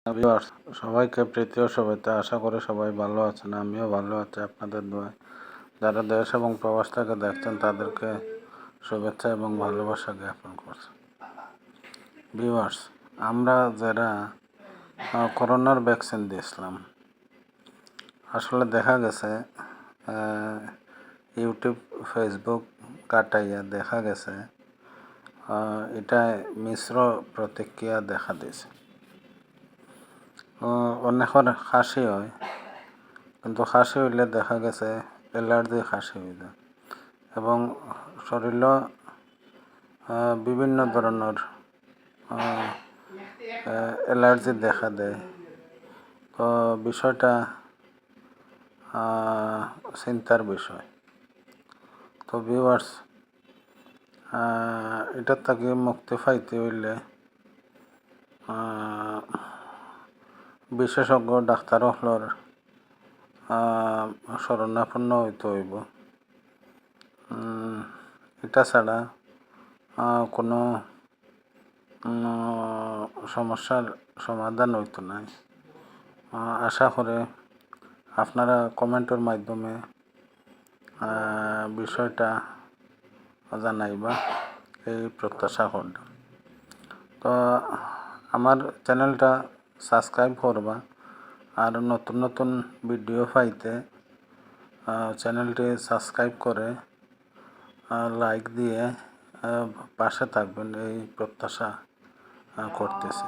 Viewers, সবাইকে প্রীতি ও শুভেচ্ছা। আশা করি সবাই ভালো আছেন। আমিও ভালো আছি আপনাদের দোয়ায়। যারা দেশ এবং প্রবাস থেকে দেখছেন তাদেরকে শুভেচ্ছা এবং ভালোবাসা জ্ঞাপন করছি। ভিউয়ার্স, আমরা যারা করোনার ভ্যাকসিন দিয়েছিলাম, আসলে দেখা গেছে ইউটিউব ফেসবুক কাটাইয়া দেখা গেছে এটা মিশ্র প্রতিক্রিয়া দেখা দিয়েছে। অনেকের কাশি হয়, কিন্তু কাশি হইলে দেখা গেছে অ্যালার্জি কাশি হয়ে যায় এবং শরীরও বিভিন্ন ধরনের অ্যালার্জি দেখা দেয়। তো বিষয়টা চিন্তার বিষয়। তো ভিউয়ার্স, এটার থেকে মুক্তি পাইতে হইলে বিশেষজ্ঞ ডাক্তার হলর শরণাপন্ন হইতে হইব। এটা ছাড়া কোনো সমস্যার সমাধান হইতো নাই। আশা করে আপনারা কমেন্টের মাধ্যমে বিষয়টা জানাইবা, এই প্রত্যাশা করলাম। তো আমার চ্যানেলটা সাবস্ক্রাইব করবা, আর নতুন নতুন ভিডিও পাইতে চ্যানেলটি সাবস্ক্রাইব করে লাইক দিয়ে পাশে থাকবেন, এই প্রত্যাশা করতেছি।